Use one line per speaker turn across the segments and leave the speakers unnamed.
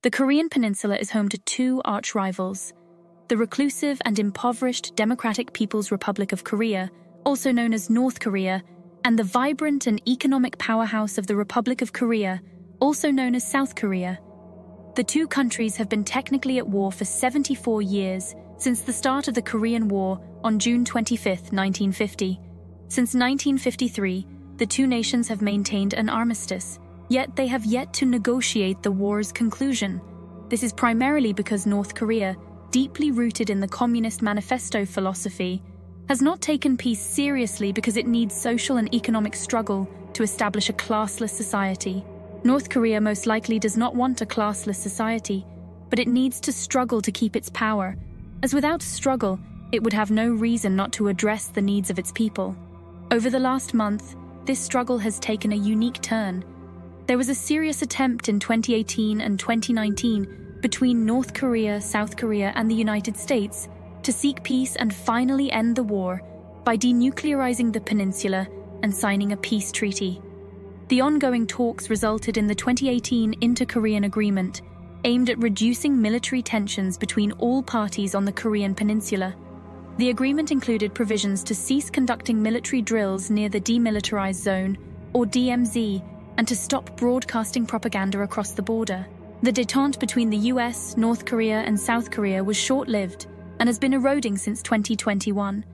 The Korean Peninsula is home to two arch-rivals: the reclusive and impoverished Democratic People's Republic of Korea, also known as North Korea, and the vibrant and economic powerhouse of the Republic of Korea, also known as South Korea. The two countries have been technically at war for 74 years, since the start of the Korean War on June 25, 1950. Since 1953, the two nations have maintained an armistice, yet they have yet to negotiate the war's conclusion. This is primarily because North Korea, deeply rooted in the Communist Manifesto philosophy, has not taken peace seriously because it needs social and economic struggle to establish a classless society. North Korea most likely does not want a classless society, but it needs to struggle to keep its power, as without struggle, it would have no reason not to address the needs of its people. Over the last month, this struggle has taken a unique turn. There was a serious attempt in 2018 and 2019 between North Korea, South Korea, and the United States to seek peace and finally end the war by denuclearizing the peninsula and signing a peace treaty. The ongoing talks resulted in the 2018 Inter-Korean Agreement, aimed at reducing military tensions between all parties on the Korean peninsula. The agreement included provisions to cease conducting military drills near the Demilitarized Zone, or DMZ, and to stop broadcasting propaganda across the border. The détente between the US, North Korea, and South Korea was short-lived and has been eroding since 2021.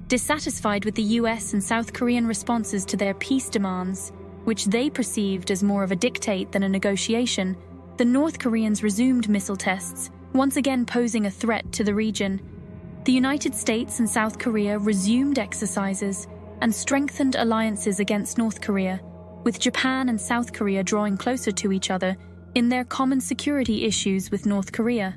Dissatisfied with the US and South Korean responses to their peace demands, which they perceived as more of a dictate than a negotiation, the North Koreans resumed missile tests, once again posing a threat to the region. The United States and South Korea resumed exercises and strengthened alliances against North Korea, with Japan and South Korea drawing closer to each other in their common security issues with North Korea.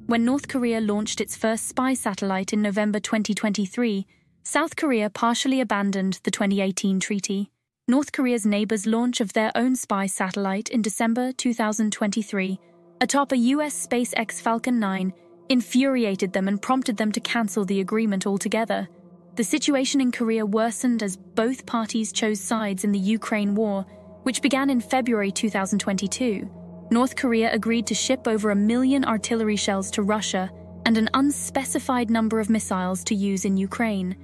When North Korea launched its first spy satellite in November 2023, South Korea partially abandoned the 2018 treaty. North Korea's neighbors' launch of their own spy satellite in December 2023, atop a US SpaceX Falcon 9, infuriated them and prompted them to cancel the agreement altogether. The situation in Korea worsened as both parties chose sides in the Ukraine war, which began in February 2022. North Korea agreed to ship over 1 million artillery shells to Russia and an unspecified number of missiles to use in Ukraine.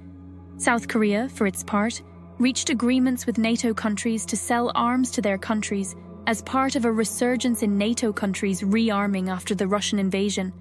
South Korea, for its part, reached agreements with NATO countries to sell arms to their countries as part of a resurgence in NATO countries rearming after the Russian invasion.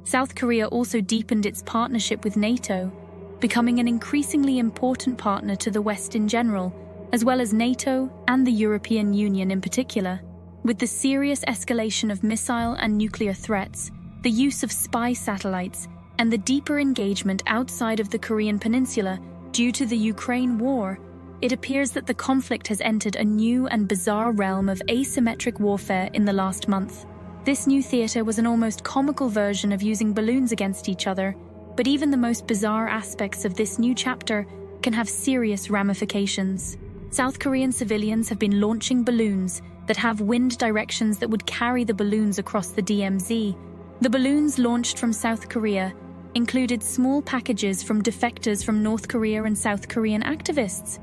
South Korea also deepened its partnership with NATO, becoming an increasingly important partner to the West in general, as well as NATO and the European Union in particular. With the serious escalation of missile and nuclear threats, the use of spy satellites, and the deeper engagement outside of the Korean peninsula due to the Ukraine war, it appears that the conflict has entered a new and bizarre realm of asymmetric warfare in the last month. This new theater was an almost comical version of using balloons against each other, but even the most bizarre aspects of this new chapter can have serious ramifications. South Korean civilians have been launching balloons that have wind directions that would carry the balloons across the DMZ. The balloons launched from South Korea included small packages from defectors from North Korea and South Korean activists.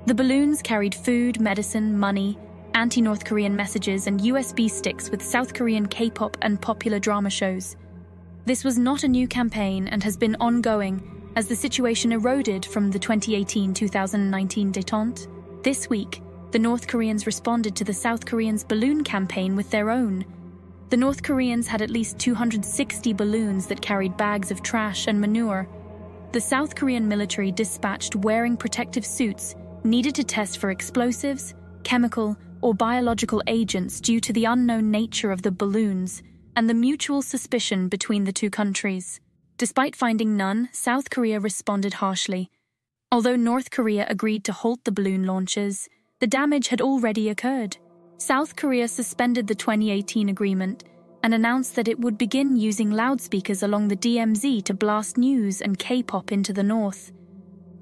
The balloons carried food, medicine, money, anti-North Korean messages, and USB sticks with South Korean K-pop and popular drama shows. This was not a new campaign and has been ongoing as the situation eroded from the 2018-2019 détente. This week, the North Koreans responded to the South Koreans' balloon campaign with their own. The North Koreans had at least 260 balloons that carried bags of trash and manure. The South Korean military dispatched wearing protective suits needed to test for explosives, chemical, or biological agents due to the unknown nature of the balloons and the mutual suspicion between the two countries. Despite finding none, South Korea responded harshly. Although North Korea agreed to halt the balloon launches, the damage had already occurred. South Korea suspended the 2018 agreement and announced that it would begin using loudspeakers along the DMZ to blast news and K-pop into the north.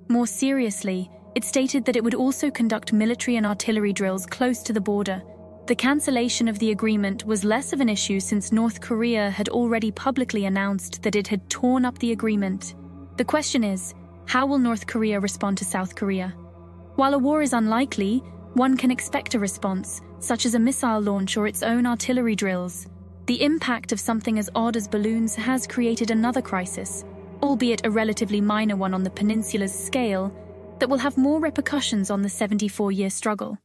More seriously, it stated that it would also conduct military and artillery drills close to the border. The cancellation of the agreement was less of an issue since North Korea had already publicly announced that it had torn up the agreement. The question is, how will North Korea respond to South Korea? While a war is unlikely, one can expect a response, such as a missile launch or its own artillery drills. The impact of something as odd as balloons has created another crisis, albeit a relatively minor one on the peninsula's scale, that will have more repercussions on the 74-year struggle.